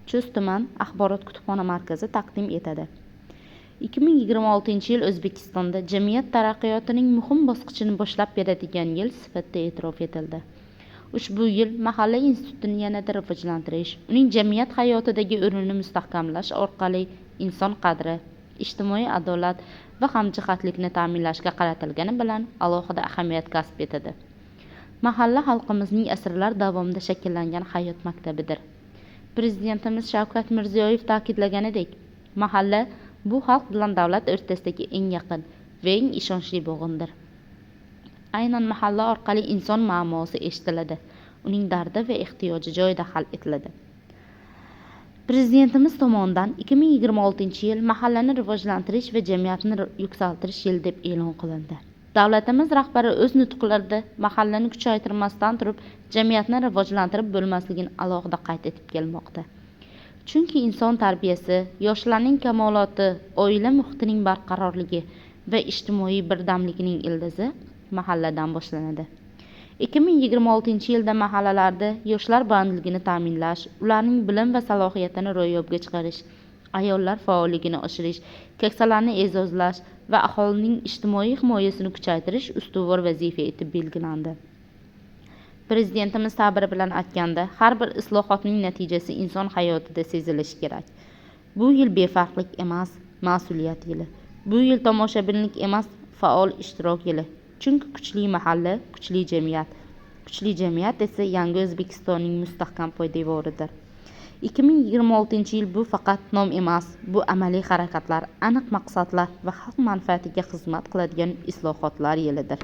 Chust tuman axborot kutubxona markazi taqdim etadi. 2026 yil O'zbekistonda jamiyat taraqqiyotining muhim bosqichini boshlab beradigan yil sifatida e'tirof etildi. Ushbu yil mahalla institutini yanada rivojlantirish, uning jamiyat hayotidagi o'rnini mustahkamlash orqali inson qadri, ijtimoiy adolat va hamjihatlikni ta'minlashga qaratilgani bilan alohida ahamiyat kasb etadi. Mahalla xalqimizning asrlar davomida shakllangan hayot maktabidir. Prezidentimiz Shavkat Mirziyoyev ta'kidlaganidek, mahalla bu xalq bilan davlat o'rtasidagi eng yaqin va eng ishonchli bo'g'indir. Aynan mahalla orqali inson muammosi eshitiladi, uning dardi va ehtiyoji joyida hal etiladi. Prezidentimiz tomonidan 2026 yil mahallani rivojlantirish va jamiyatni yuksaltirish yili deb e'lon qilindi. Davlatimiz rahbari o'z nutqlarida mahallani kuchaytirmasdan turib, jamiyatni rivojlantirib bo'lmasligini alohida qayd etib kelmoqda. Chunki inson tarbiyasi, yoshlarning kamoloti, oila muhitining barqarorligi va ijtimoiy birdamlikning ildizi mahalladan boshlanadi. 2026 yilda mahallalarda yoshlar bandligini ta'minlash, ularning bilim va salohiyatini ro'yobga chiqarish, ayollar faolligini oshirish, keksalarni e'zozlash va aholining ijtimoiy himoyasini kuchaytirish ustuvor vazifa etib belgilandi. Prezidentimiz ta'biri bilan aytganda, har bir islohotning natijasi inson hayotida sezilishi kerak. Bu yil befarqlik emas, mas'uliyat yili. Bu yil tomoshabinlik emas, faol ishtirok yili. Chunki kuchli mahalla, kuchli jamiyat. Kuchli jamiyat esa yangi O'zbekistonning mustahkam poydevoridir. 2026 yil bu faqat nom emas, bu amaliy harakatlar, aniq maqsadlar va xalq manfaatiga xizmat qiladigan islohotlar yilidir.